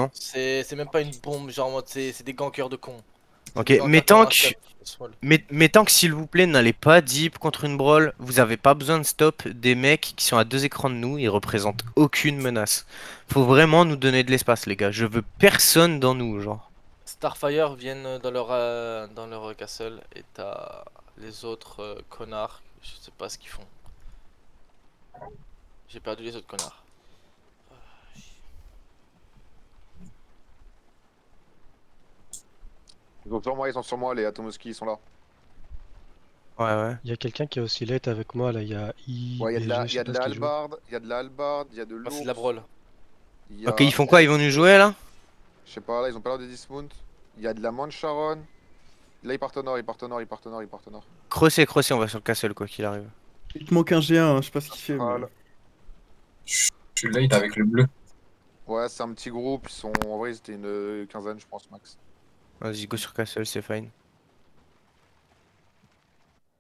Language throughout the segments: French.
non? C'est même pas une bombe, genre en mode c'est des gankers de cons. Ok, Des gankers mais qui ont tant un que, step small. mais tant que s'il vous plaît, n'allez pas deep contre une brawl, vous avez pas besoin de stop des mecs qui sont à 2 écrans de nous, ils représentent aucune menace. Faut vraiment nous donner de l'espace, les gars. Je veux personne dans nous, genre. Starfire viennent dans leur castle et t'as les autres connards, je sais pas ce qu'ils font. J'ai perdu les autres connards. Ils sont sur moi, les Atomoski, ils sont là. Ouais, ouais. Il y a quelqu'un qui est aussi late avec moi là, il y a Ouais, IBG, je il y sais a pas de ce la qu'il joue. hallebarde, il y a de la hallebarde, il y a de Ah, c'est de l'ours. la brawl. Il y Ok, a... ils font quoi? Ils vont nous jouer là? Je sais pas, là, ils ont pas l'air de dismount. Il y a de la Mancharon. Là, ils partent au nord, ils partent au nord, ils partent au nord, ils partent au nord. Crosser, crosser, on va sur le castle quoi qu'il arrive. Il te manque un G1, hein, je sais pas ce qu'il fait. Astral. Mais... Je suis late avec le bleu. Ouais, c'est un petit groupe, ils sont... En vrai, ils étaient une quinzaine, je pense, max. Vas-y, go sur castle, c'est fine.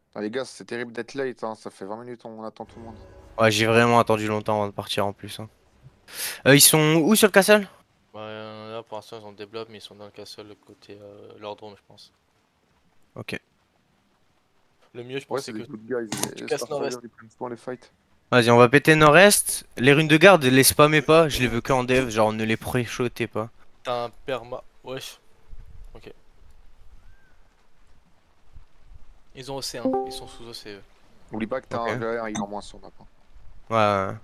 Putain, les gars, c'est terrible d'être late, hein. Ça fait 20 minutes, on attend tout le monde. Ouais, j'ai vraiment attendu longtemps avant de partir en plus. Hein. Ils sont où sur le castle? Ouais, là pour l'instant ils ont développé mais ils sont dans le castle côté Lordrum je pense. Ok. Le mieux je Ouais, pense c'est c'est des que good guys. tu Les casses Starfire, nord-est. ils prennent souvent les fights. Vas-y, on va péter nord-est. Les runes de garde, les spammez pas, je les veux que en dev, genre ne les pré-shotez pas. T'as un perma. Wesh. Ok. Ils ont OC1, ils sont sous OC eux. N'oublie pas que t'as Ok. un GR, il en moins sur map. Hein. Ouais.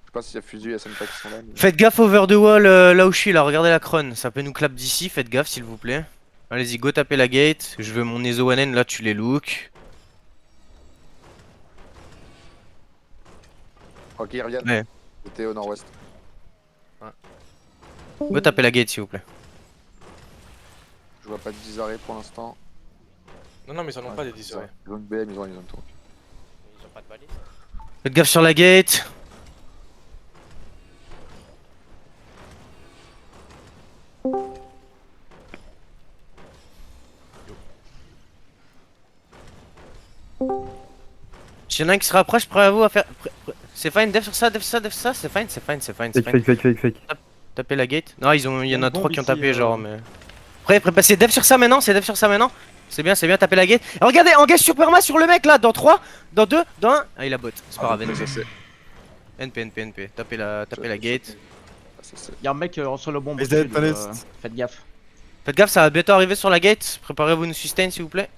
Je sais pas s'il y a Fusu et SNK qui sont là. Mais... Faites gaffe over the wall là où je suis, là, regardez la crone. Ça peut nous clap d'ici, faites gaffe s'il vous plaît. Allez-y, go taper la gate. Je veux mon Ezo Wanen, là tu les look. Ok, ils reviennent. Ouais. C'était au nord-ouest. Go taper la gate s'il vous plaît. Je vois pas de Dizaré pour l'instant. Non, non, mais ils en ont Ouais, pas des 10 ouais. Ils ont une BM, ils ont tout. Ils ont pas de balise. Faites gaffe sur la gate. S'il y en a un qui se rapproche, prêt à vous à faire. C'est fine, def sur ça, def sur ça, def sur ça, c'est fine, c'est fine, c'est fine, c'est Fake, fine. fake. Tapez la gate. Non, il y en a Bombe 3 qui ont ici, tapé, genre, mais. Prêt, c'est dev sur ça maintenant, c'est dev sur ça maintenant. C'est bien, tapez la gate. Et regardez, engage sur perma sur le mec là, dans 3, dans 2, dans 1. Ah, il a bot, c'est pas grave. ça c'est. NP. Tapez la gate. Y'a un mec sur le bombe. Les au-dessus, aides, pas faites gaffe. Faites gaffe, ça va bientôt arriver sur la gate. Préparez-vous une sustain s'il vous plaît.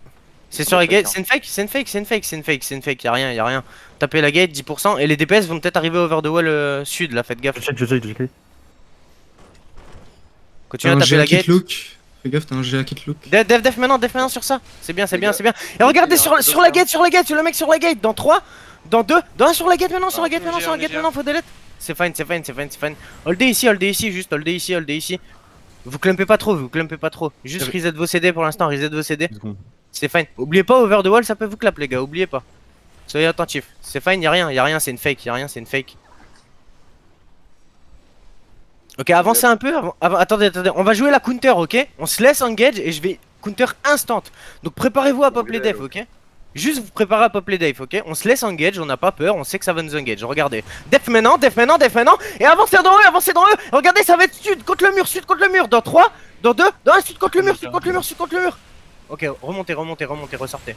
C'est sur la gate, c'est une fake, y'a rien. Tapez la gate, 10%. Et les DPS vont peut-être arriver over the wall sud là, faites gaffe. Je check. Continuez à taper la gate. Fais gaffe, t'as un GA kit look. Def maintenant sur ça. C'est bien. Et regardez sur la gate, sur le mec sur la gate. Dans 3, dans 2, dans 1 sur la gate maintenant, sur la gate maintenant, faut delete. C'est fine. Holdez ici, juste holdez ici. Vous clumpez pas trop. Juste reset vos CD pour l'instant, C'est fine. Oubliez pas, over the wall, ça peut vous clap les gars, oubliez pas. Soyez attentifs. C'est fine, y'a rien, c'est une fake, Ok, avancez un peu. Attendez, on va jouer la counter, ok? On se laisse engage et je vais counter instant. Donc préparez-vous à pop les devs, ok? Juste vous préparez à pop les devs, ok? On se laisse engage, on n'a pas peur, on sait que ça va nous engage. Regardez. Def maintenant. Et avancez dans eux. Regardez, ça va être sud contre le mur. Dans 3, dans 2, dans 1, sud contre le mur. Ok, remontez, ressortez.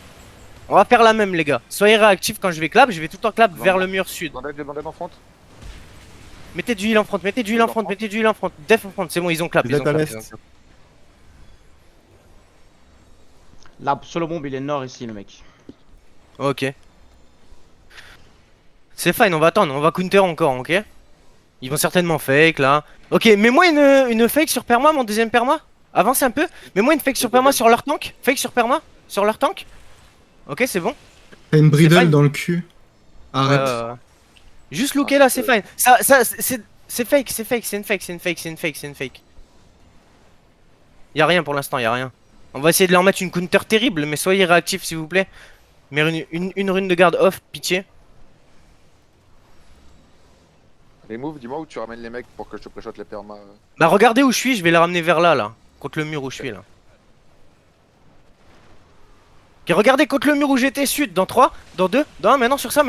On va faire la même les gars. Soyez réactifs quand je vais clap, je vais tout le temps clap vers le mur sud. Bandage en front. Mettez du heal en front. Def en front, c'est bon, ils ont clap. Vous êtes à l'est. Là, sur le bombe, il est nord ici, le mec. Ok. C'est fine, on va attendre, on va counter encore, ok? Ils vont certainement fake là. Ok, mets-moi une fake sur perma, mon deuxième perma. Avance un peu. Mets-moi une fake sur perma sur leur tank. Fake sur perma sur leur tank. Ok, c'est bon. T'as une fine. bridle dans le cul. Arrête. Juste looker là, c'est fine. C'est fake, c'est une fake. Y'a rien pour l'instant, y'a rien. On va essayer de leur mettre une counter terrible, mais soyez réactifs s'il vous plaît. Mais une rune de garde off, pitié. Remove, dis-moi où tu ramènes les mecs pour que je te pré-shot les permas. Bah regardez où je suis, je vais les ramener vers là. Contre le mur où je suis là. Ok, regardez contre le mur où j'étais sud, dans 3, dans 2, dans 1, maintenant sur ça.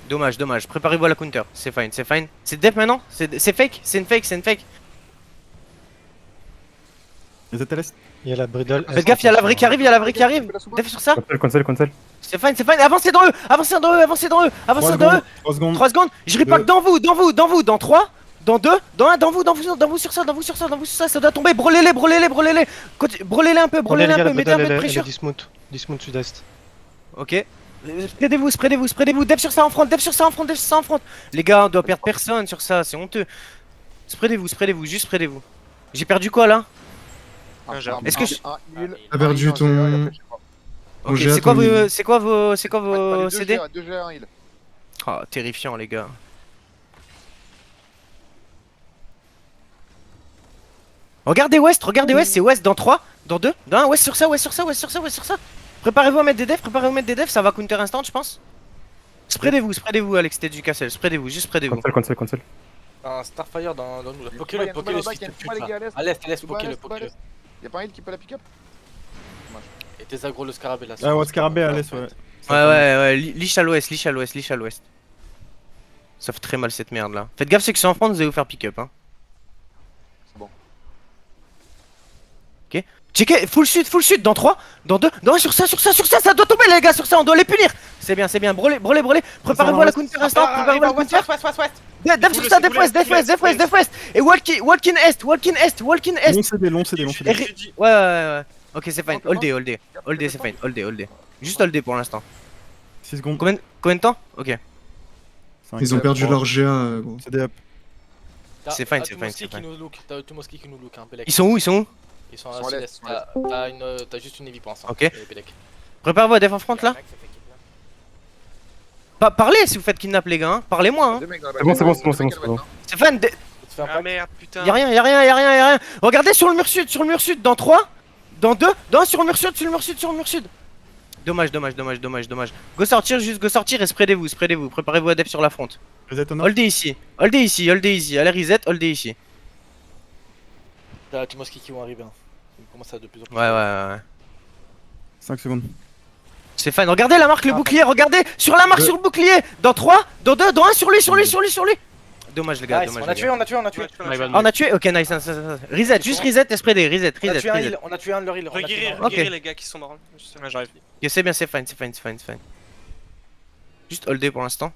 Dommage, dommage. Préparez-vous à la counter. C'est fine, c'est fine. C'est def maintenant? C'est fake? C'est une fake, c'est une fake. Les êtes à l'est. Il y a la Bridle. Faites gaffe, il y a la vraie qui arrive, il y a la vraie qui arrive. Def sur ça. Cancel. C'est fine, c'est fine. Avancez dans eux, avancez dans eux, avancez dans eux, avancez dans eux. 3 secondes. 3 secondes. Je repack dans vous, dans 3, dans 2, dans 1, dans vous sur ça, ça doit tomber. Brûlez-les. Brûlez-les un peu, mettez un peu de pression. Dismount sud-est. Ok. Spreadez-vous. Def sur ça en front. Les gars, on doit perdre personne sur ça, c'est honteux. Spreadez-vous, juste spreadez-vous. J'ai perdu quoi là? Est-ce que je- T'as perdu ton. Ok, GA, c'est quoi ton vos, heal. c'est quoi vos CD? 2G, 1 heal. Ah, terrifiant les gars. Regardez West, c'est West dans 3, dans 2, dans 1, West sur ça. Préparez-vous à mettre des defs, ça va counter instant je pense. Spreadez-vous à l'extérieur du castle, juste spreadez-vous. Cancel. Un Starfire dans nous. Y'a Poquez-le, tout bas dans le back, s'il te y'a tout plaît. bas, les gars, à l'est. À l'est, Tout bas à poquez-le. l'est, tout bas à l'est. Y'a pas un heal qui peut la pick-up? Et tes agros le scarabée là. Ah ouais, Scarabée à l'est, ouais. Ouais, liche à l'ouest. Ça fait très mal cette merde là. Faites gaffe, ceux qui sont en front, vous allez vous faire pick-up hein. C'est bon. Ok. Checkez, full sud, dans 3, dans 2, dans 1, sur ça, ça doit tomber les gars, sur ça, on doit les punir. C'est bien, brûlez. Préparez-vous à la counter instant, préparez-vous à la counter. Def sur ça, def west. Et walk in est. Long CD. Ouais. Ok, c'est fine, hold day, c'est fine, hold day. Juste hold day pour l'instant. 6 secondes. Combien de temps? Ok. Ils ont perdu leur GA, gros. CD up. C'est fine. T'as Tumoski qui nous look, hein, Belek. Ils sont où? Ils sont Ils sont à à l'est. l'est. T'as juste une heavy pense. Ok. Préparez-vous à def en front là. Parlez si vous faites kidnap les gars, hein. Parlez-moi hein. Deux mecs dans la C'est bon, back. c'est bon, Deux c'est bon, c'est mecs bon, à la back, C'est fan, Ah merde, putain. y'a rien. Regardez sur le mur sud, dans 3, dans 2, dans 1 sur le mur sud. Dommage. Go sortir et spreadez-vous. Préparez-vous à def sur la front. Vous êtes au nord. Holdez ici. Allez reset, holdez ici. T'as Tumoski qui vont arriver. Hein. Ils commencent à de plus en plus. Ouais. 5 secondes. C'est fine. Regardez la marque, le bouclier. Regardez sur la marque, sur le bouclier. Dans 3, dans 2, dans 1 sur lui. Dommage les gars, Nice, on a tué. On a tué. Ok, nice. Reset, juste reset et spreader. Reset. On a tué un de leurs heals. Reguérir les gars qui sont morts. J'arrive. Ok, c'est bien, c'est fine. Juste holder pour l'instant.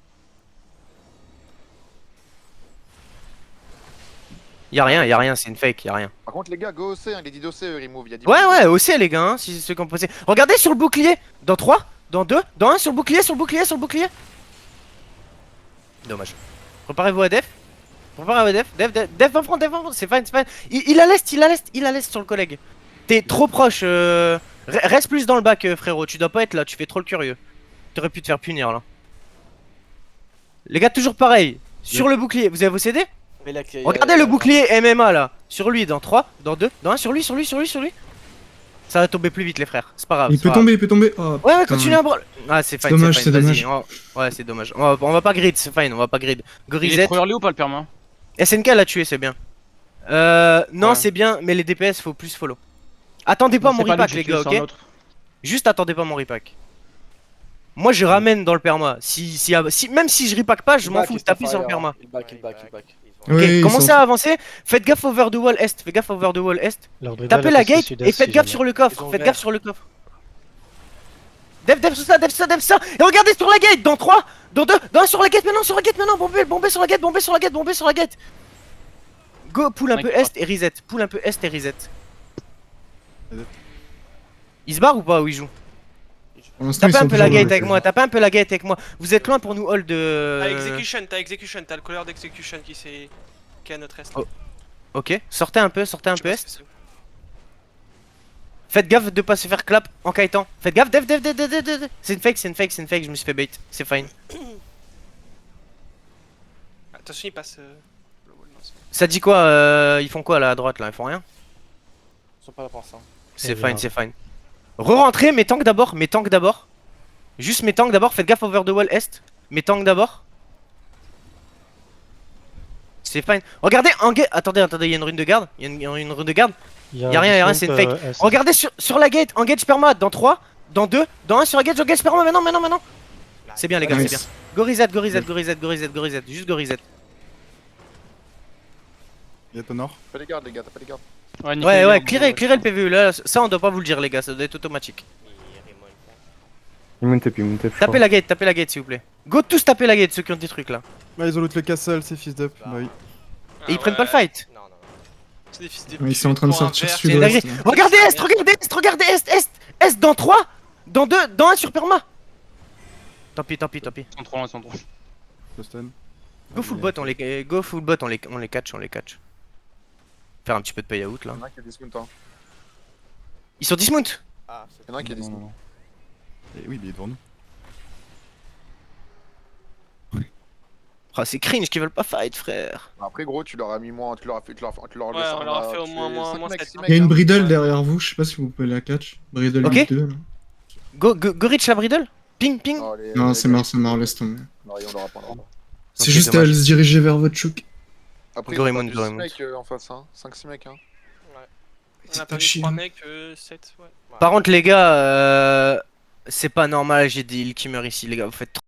Y'a rien, c'est une fake, y'a rien. Par contre, les gars, go OC, hein, il est dit d'OC, remove. Il y a 10 Ouais, aussi les gars, hein, si c'est ceux qui ont posé. Regardez sur le bouclier, dans 3, dans 2, dans 1, sur le bouclier. Dommage. Préparez-vous à def. Def en front, c'est fine. Il a l'est sur le collègue. T'es trop proche, reste plus dans le bac frérot, tu dois pas être là, tu fais trop le curieux. T'aurais pu te faire punir là. Les gars, toujours pareil, sur le bouclier, vous avez vos CD? Regardez le bouclier MMA là, sur lui, dans 3, dans 2, dans 1, sur lui. Ça va tomber plus vite les frères, c'est pas grave. Il peut tomber. Oh, Ouais, putain. continue à brawl. Ah, c'est fine, dommage, c'est c'est fine, vas-y. Ouais, c'est dommage. On va pas grid, c'est fine, on va pas grid. Go Il est reset. trop early ou pas le perma? SNK l'a tué, c'est bien. Non, Ouais. c'est bien, mais les DPS faut plus follow. Attendez pas mon repack les gars, ok? Juste attendez pas mon repack. Moi je ramène dans le perma. Même si je repack pas, je m'en fous, tapez sur le perma. Il back. Ok, Ouais, ils commencez sont- à avancer. Faites gaffe over the wall est. Tapez la gate et faites gaffe sur le coffre. Def sur ça. Et regardez sur la gate. Dans 3, dans 2, dans 1 sur la gate maintenant. Bombez sur la gate. Go, pull un peu est et reset. Il se barre ou pas où il joue? Pour l'instant, ils Tapez un sont peu la toujours gate dans avec moi. Vous êtes loin pour nous hold de. T'as execution, t'as le colère d'execution qui est à notre est. Oh. Ok, sortez un peu est. Faites gaffe de pas se faire clap en kitant. Faites gaffe, def. C'est une fake, je me suis fait bait. C'est fine. Attention, il passe. Le wall, non, c'est- Ça dit quoi? Ils font quoi là à droite là? Ils font rien? Ils sont pas là pour l'instant. C'est fine. Re-rentrez, mes tanks d'abord. Juste mes tanks d'abord. Faites gaffe over the wall est. Mes tanks d'abord. C'est fine. Regardez, attendez, il y a une rune de garde. Y'a rien, c'est une fake. Regardez sur la gate, engage perma dans 3, dans 2, dans 1 sur la gate, j'engage perma maintenant. C'est bien les gars, c'est bien. Nice. Go reset, go reset, go reset, go reset, go reset. Juste go reset. Il y a Tonor. T'as pas les gardes, les gars, t'as pas les gardes. Ouais, clearez le PVE là. Ça, on doit pas vous le dire, les gars. Ça doit être automatique. Tapez la gate s'il vous plaît. Go tous taper la gate, ceux qui ont des trucs là. Bah, ils ont loot le castle, c'est fils d'up. Bah oui. Et ils prennent pas le fight. C'est des fils de Ouais, ils sont en train de pute, pour un sortir verre. C'est une dinguerie. sud-ouest. Regardez Est, regardez Est, regardez Est, Est, Est dans 3, dans 2, dans 1 sur perma. Tant pis. Ils sont trop loin, ils sont trop loin. Le stun. Go full bot, on les catch. Faire un petit peu de payout là. Y'en a un qui a dismount, hein. Ils sont dismount. Y'en a un qui a Non, non, dismount. non. Et oui, mais il est devant nous. Oh, c'est cringe qu'ils veulent pas fight, frère. Après, gros, tu leur as mis moins, tu leur as Ouais, on leur a fait au moins moins 7. Il y a une bridle derrière vous, je sais pas si vous pouvez la catch. Bridle Ok. 8-2. là. Go reach la bridle. Ping. Non, c'est mort, laisse tomber. On l'aura pas. C'est Ok, juste à dommage. se diriger vers votre chouk. Après, Gorimon, ils ont Gorimon. 6 mecs en face, hein. 5-6 mecs, hein. On a C'est pas pas eu chier. 3 mecs, 7, ouais. Par contre, les gars, c'est pas normal, j'ai des heals qui meurent ici, les gars. Vous faites trop.